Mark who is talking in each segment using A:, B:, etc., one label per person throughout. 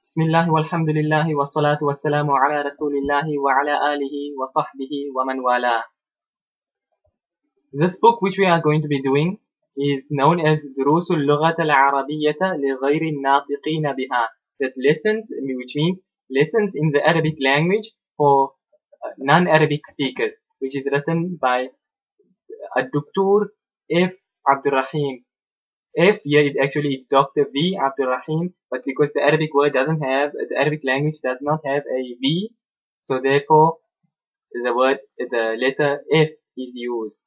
A: Bismillah walhamdulillah wa salatu wa salamu ala rasulillahi wa ala alihi wa sahbihi wa man wala. This book which we are going to be doing is known as Durusul Lughat al-Arabiyyata li ghayri natiqina biha. That lessons, which means lessons in the Arabic language for non-Arabic speakers, which is written by Dr. F. Abdurrahim. F, yeah, it's Dr. V. Aal-Ebrahim, but because the Arabic word doesn't have, the Arabic language does not have a V, so therefore the letter F is used.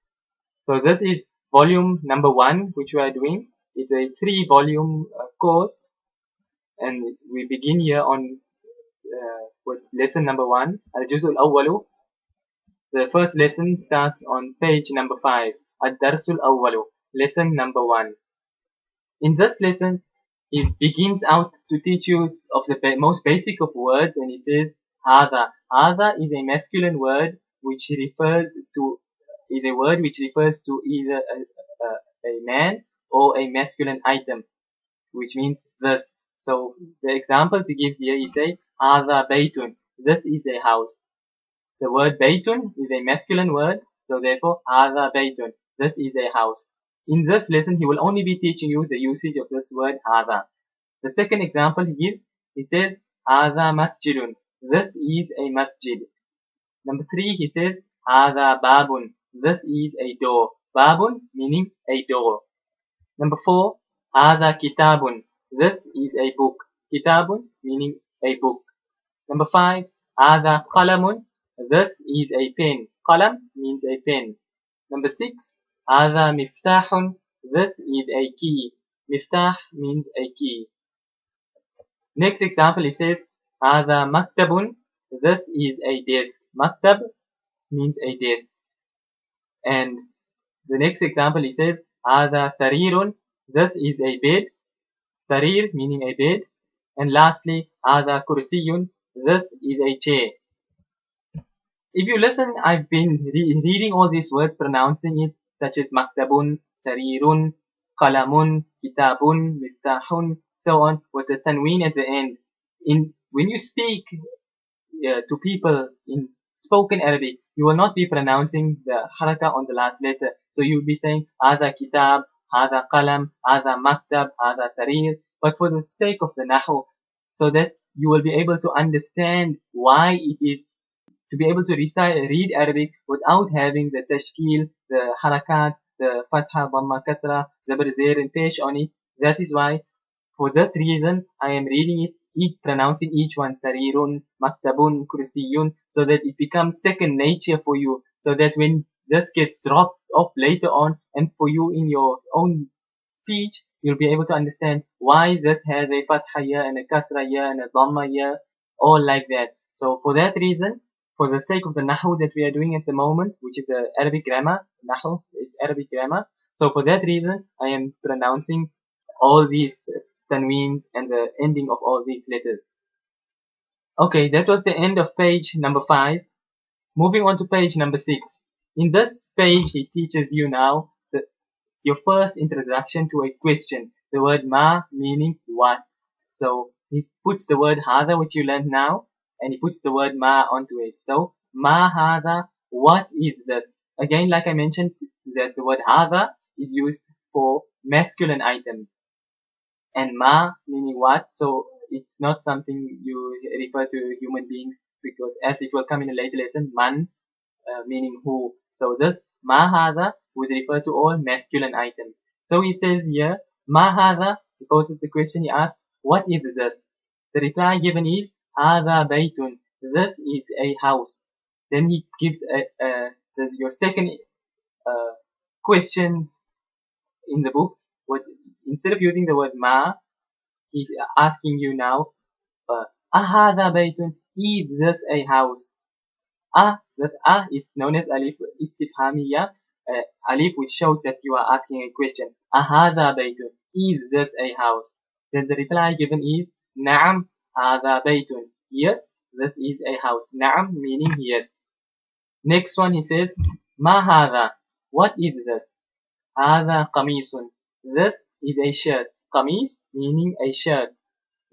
A: So this is volume number 1, which we are doing. It's a 3-volume course, and we begin here on with lesson number 1, Al-Juz al-Awwalu. The first lesson starts on page number 5, Ad-Darsul Awwalu, lesson number 1. In this lesson, he begins out to teach you of the most basic of words, and he says, Hada. Hada is a masculine word which refers to either a man or a masculine item, which means this. So the examples he gives here, he say, Hada baytun. This is a house. The word baytun is a masculine word, so therefore, Hada baytun. This is a house. In this lesson, he will only be teaching you the usage of this word hada. The second example he gives, he says, hada masjidun. This is a masjid. Number 3, he says, hada babun. This is a door. Babun meaning a door. Number 4, hada kitabun. This is a book. Kitabun meaning a book. Number 5, hada qalamun. This is a pen. Qalam means a pen. Number 6, هذا مفتاح. This is a key. Miftah means a key. Next example, he says هذا مكتب. This is a desk. Maktab means a desk. And the next example, he says هذا سرير. This is a bed. Sarir meaning a bed. And lastly, هذا كرسي. This is a chair. If you listen, I've been reading all these words, pronouncing it, such as maktabun, sarirun, qalamun, kitabun, miftahun, so on, with the tanween at the end. When you speak to people in spoken Arabic, you will not be pronouncing the haraka on the last letter. So you'll be saying, hada kitab, hada qalam, hada maktab, hada sarir. But for the sake of the nahu, so that you will be able to understand why it is to be able to read Arabic without having the tashkil, the harakat, the fatha, dhamma, kasra, zabr, zair, and pesh on it. That is why, for this reason, I am reading it, pronouncing each one sarirun, maktabun, kursiyun, so that it becomes second nature for you, so that when this gets dropped off later on, and for you in your own speech, you'll be able to understand why this has a fatha here, and a kasra here, and a dhamma here, all like that. So for that reason, for the sake of the nahu that we are doing at the moment, which is the Arabic grammar, nahu is Arabic grammar. So for that reason, I am pronouncing all these tanween and the ending of all these letters. Okay, that was the end of page number 5. Moving on to page number 6. In this page, he teaches you now your first introduction to a question. The word ma meaning what. So he puts the word hada, which you learned now, and he puts the word ma onto it. So, ma hada, what is this? Again, like I mentioned, that the word hada is used for masculine items. And ma meaning what? So, it's not something you refer to human beings, because as it will come in a later lesson, man meaning who. So this ma hada would refer to all masculine items. So he says here, ma hada, he poses the question, he asks, what is this? The reply given is, hada baytun. This is a house. Then he gives your second question in the book. Instead of using the word ma, he's asking you now, ahada baytun, is this a house? That is known as alif istifhamiyya, alif which shows that you are asking a question. Ahada baytun, is this a house? Then the reply given is, na'am hada baytun. Yes, this is a house. Na'am meaning yes. Next one he says, ma hada, what is this? Hada qamisun. This is a shirt. Qamis meaning a shirt.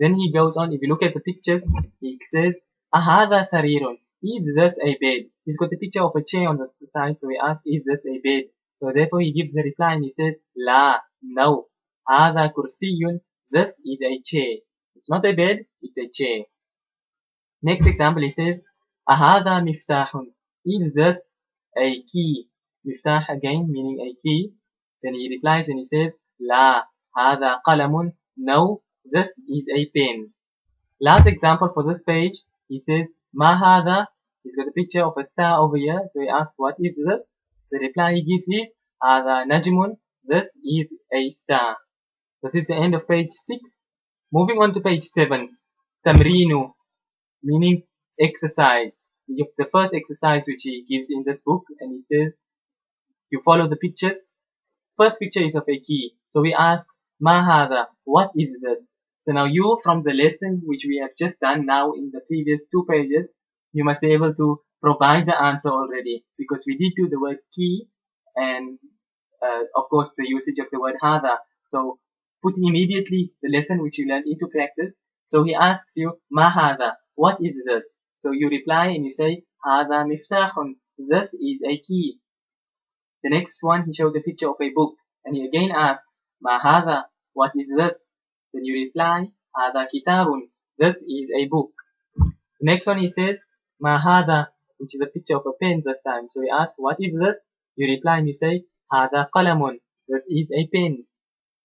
A: Then he goes on, if you look at the pictures, he says, Ahada sarirun, is this a bed? He's got a picture of a chair on the side, so he asks, is this a bed? So therefore he gives the reply and he says, La, no. Hada kursiyun, this is a chair. It's not a bed, it's a chair. Next example, he says, Ahada miftahun, is this a key? Miftah again, meaning a key. Then he replies and he says, La, hada qalamun, no, this is a pen. Last example for this page, he says, Ma hada, he's got a picture of a star over here, so he asks, what is this? The reply he gives is, Hada najmun, this is a star. That is the end of page 6. Moving on to page 7, tamreenu, meaning exercise. The first exercise which he gives in this book, and he says, you follow the pictures. First picture is of a key. So he asks, Ma hada, what is this? So now you, from the lesson which we have just done now in the previous 2 pages, you must be able to provide the answer already, because we did do the word key and of course the usage of the word hada. So putting immediately the lesson which you learned into practice. So he asks you, Ma hada, what is this? So you reply and you say, Hada miftahun, this is a key. The next one, he shows a picture of a book, and he again asks, Ma hada, what is this? Then you reply, Hada kitabun, this is a book. The next one, he says, Ma hada, which is a picture of a pen this time. So he asks, what is this? You reply and you say, Hada qalamun, this is a pen.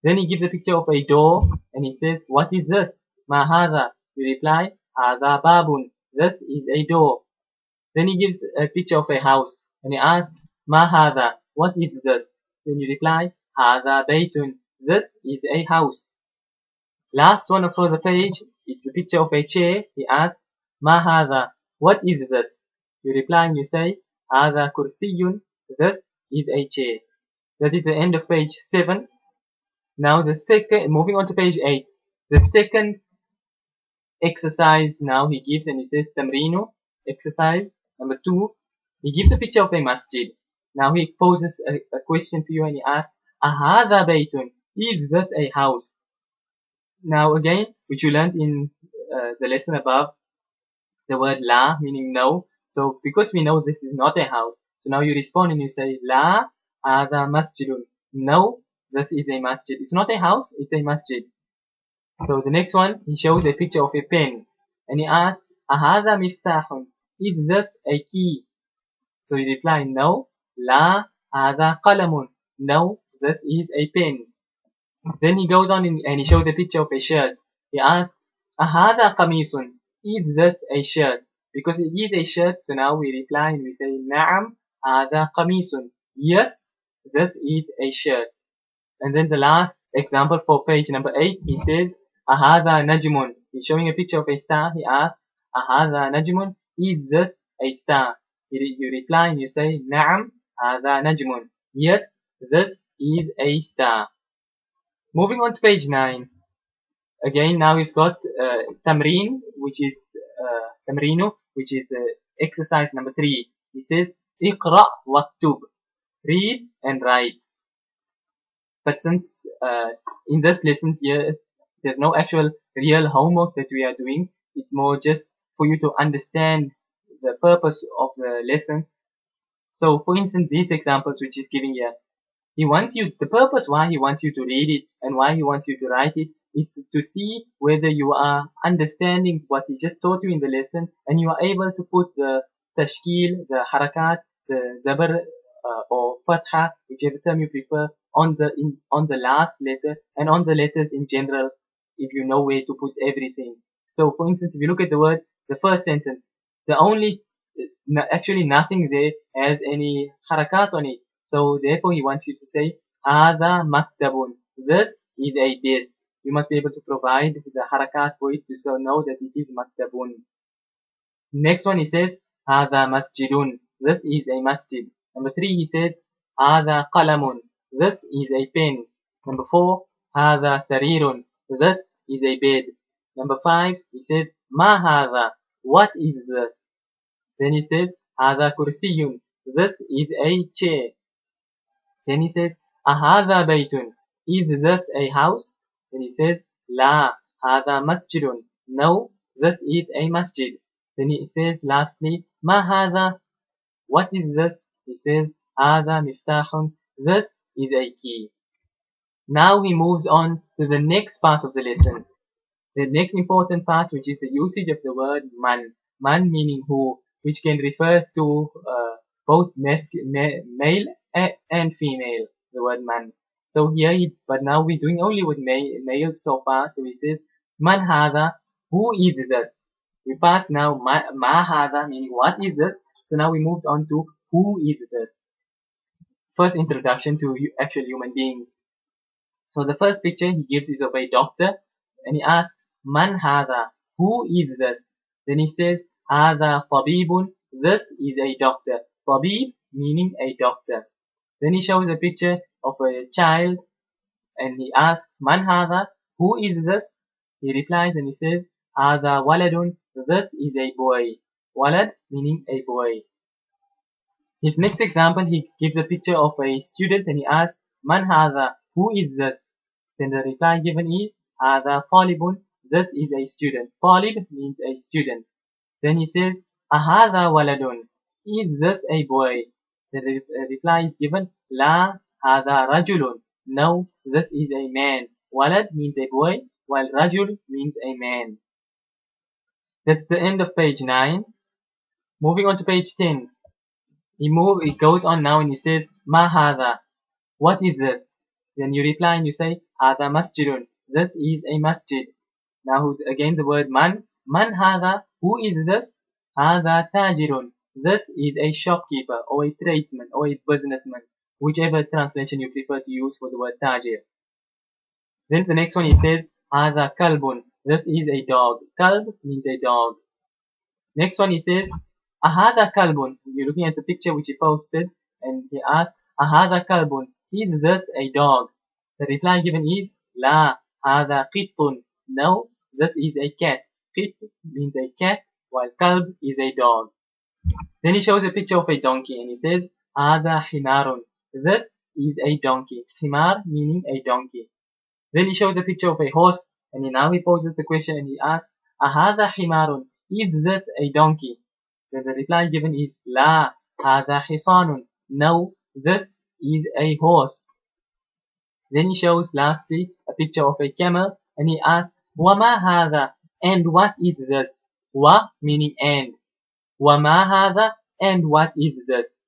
A: Then he gives a picture of a door, and he says, what is this? Ma hada. You reply, Hada babun, this is a door. Then he gives a picture of a house, and he asks, Ma hada, what is this? Then you reply, Hada baytun, this is a house. Last one across the page, it's a picture of a chair. He asks, Ma hada, what is this? You reply and you say, Hada kursiyun, this is a chair. That is the end of page 7. Now moving on to page 8, the second exercise now he gives, and he says, Tamreenu, exercise number 2. He gives a picture of a masjid. Now he poses a question to you and he asks, Ahada baytun, is this a house? Now again, which you learned in the lesson above, the word la, meaning no. So because we know this is not a house, so now you respond and you say, La, hada masjidun. No, this is a masjid. It's not a house, it's a masjid. So the next one, he shows a picture of a pen, and he asks, Ahada miftahun, is this a key? So you reply, no. La, hada qalamun. No, this is a pen. Then he goes on and he shows a picture of a shirt. He asks, Ahada qamisun, is this a shirt? Because it is a shirt, so now we reply and we say, Na'am, hada qamisun. Yes, this is a shirt. And then the last example for page number 8, he says, Ahada najmun. He's showing a picture of a star. He asks, Ahada najmun, is this a star? You reply and you say, Na'am, hada najmun. Yes, this is a star. Moving on to page 9. Again, now he's got tamreen, which is tamreenu, which is exercise number 3. He says, Iqra waktub. Read and write. But since in this lessons here, there's no actual real homework that we are doing. It's more just for you to understand the purpose of the lesson. So for instance, these examples which he's giving here, he wants you, the purpose why he wants you to read it and why he wants you to write it is to see whether you are understanding what he just taught you in the lesson, and you are able to put the tashkil, the harakat, the zabar or fatha, whichever term you prefer, on the last letter and on the letters in general, if you know where to put everything. So for instance, if you look at the word, the first sentence, the only actually nothing there has any harakat on it. So therefore he wants you to say, Hada maktabun. This is a desk. You must be able to provide the harakat for it to so know that it is maktabun. Next one he says, Hada masjidun. This is a masjid. Number 3 he said, Hada qalamun. This is a pen. Number 4, Hada sarirun. This is a bed. Number 5 he says, Ma hada. What is this? Then he says, Hada kursiyun. This is a chair. Then he says, Ahada baytun. Is this a house? Then he says, La, هذا مسجد. No, this is a masjid. Then he says lastly, ما هذا? What is this? He says هذا مفتاح. This is a key. Now he moves on to the next part of the lesson. The next important part, which is the usage of the word man. Man meaning who, which can refer to both male and female, the word man. So here, but now we're doing only with male so far. So he says, man hada, who is this? We pass now ma hada, meaning what is this? So now we moved on to who is this? First introduction to actual human beings. So the first picture he gives is of a doctor, and he asks, Man hada? Who is this? Then he says, Hada tabibun. This is a doctor. Tabib meaning a doctor. Then he shows a picture of a child, and he asks, Man hada? Who is this? He replies and he says, Hada waladun. This is a boy. Walad meaning a boy. His next example, he gives a picture of a student and he asks, Man hada? Who is this? Then the reply given is, Hada talibun. This is a student. Talib means a student. Then he says, Ahada waladun. Is this a boy? The reply is given, La hada rajulun. No, this is a man. Walad means a boy, while rajul means a man. That's the end of page 9. Moving on to page 10. He goes on now and he says, Ma hada? What is this? Then you reply and you say, Hada masjidun. This is a masjid. Now again the word man. Man hada? Who is this? Hada tajirun. This is a shopkeeper or a tradesman or a businessman. Whichever translation you prefer to use for the word tajir. Then the next one he says, Hada kalbun. This is a dog. Kalb means a dog. Next one he says, Ahada kalbun. You're looking at the picture which he posted and he asks, Ahada kalbun. Is this a dog? The reply given is, La hada qittun. No, this is a cat. Qit means a cat, while kalb is a dog. Then he shows a picture of a donkey and he says, Hada himarun. This is a donkey. Himar meaning a donkey. Then he shows a picture of a horse and now he poses the question and he asks, Ahada himarun. Is this a donkey? Then the reply given is, La hada hisanun. No, this is a horse. Then he shows lastly a picture of a camel and he asks, Wama hada? And what is this? Wa meaning and. Wama hada? And what is this?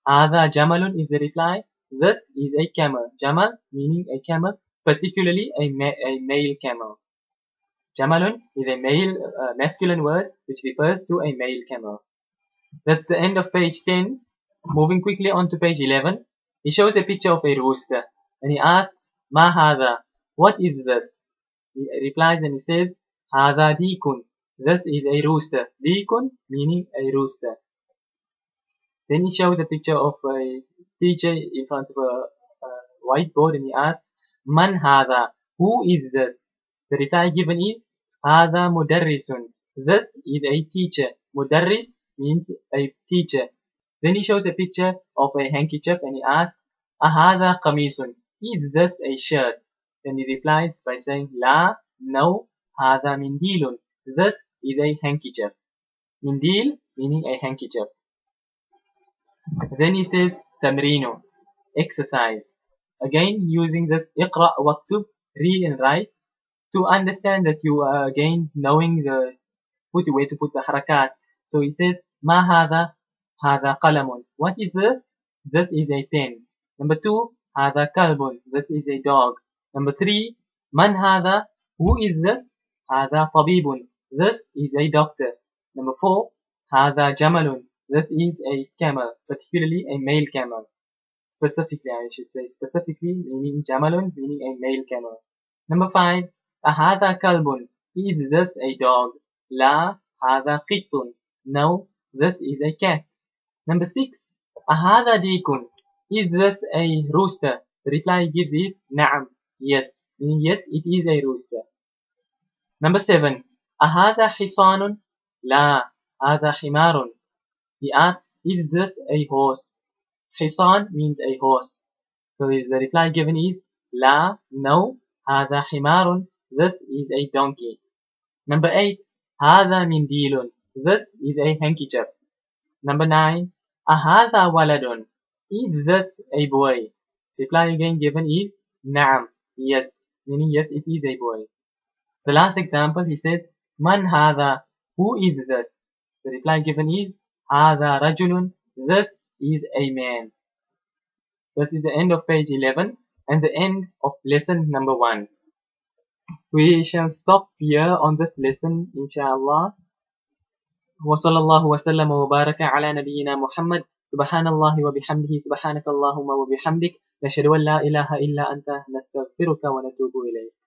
A: Hada jamalun is the reply. This is a camel. Jamal meaning a camel, particularly a male camel. Jamalun is a masculine word which refers to a male camel. That's the end of page 10. Moving quickly on to page 11. He shows a picture of a rooster and he asks, Ma hada? What is this? He replies and he says, Hada dikun. This is a rooster. Dikun meaning a rooster. Then he shows a picture of a teacher in front of a whiteboard and he asks, Man hada? Who is this? The reply given is, Hada mudarrisun. This is a teacher. Mudarris means a teacher. Then he shows a picture of a handkerchief and he asks, Ahada qamisun. Is this a shirt? Then he replies by saying, La, no, hada mindilun. This is a handkerchief. Mindil meaning a handkerchief. Then he says, Tamrino, exercise. Again, using this iqra waktub, read and write, to understand that you are again knowing the way to put the harakat. So he says, Ma hada? Hada qalamun. What is this? This is a pen. Number 2, hada kalbun. This is a dog. Number 3, man hada? Who is this? Hada tabibun. This is a doctor. Number 4, hada jamalun. This is a camel, particularly a male camel. Specifically, I should say, specifically meaning jamalun, meaning a male camel. Number 5, ahada kalbun. Is this a dog? La hada qittun. No, this is a cat. Number 6, ahada dikun. Is this a rooster? The reply gives it, na'am, yes, meaning yes, it is a rooster. Number 7, ahada hisanun? La, hada himarun. He asks, is this a horse? Hisan means a horse. So the reply given is, La, no, hada himarun. This is a donkey. Number 8. هذا منديل. This is a handkerchief. Number 9. أهذا ولد. Is this a boy? Reply again given is نعم. Yes. Meaning yes, it is a boy. The last example, he says, من هذا? Who is this? The reply given is هذا رجل. This is a man. This is the end of page 11 and the end of lesson number 1. We shall stop here on this lesson, inshallah. وصلى الله وسلم وبارك على نبينا محمد. سبحان الله وبحمده سبحانك اللهم وبحمدك نشهد أن لا إله إلا أنت نستغفرك ونتوب إليك.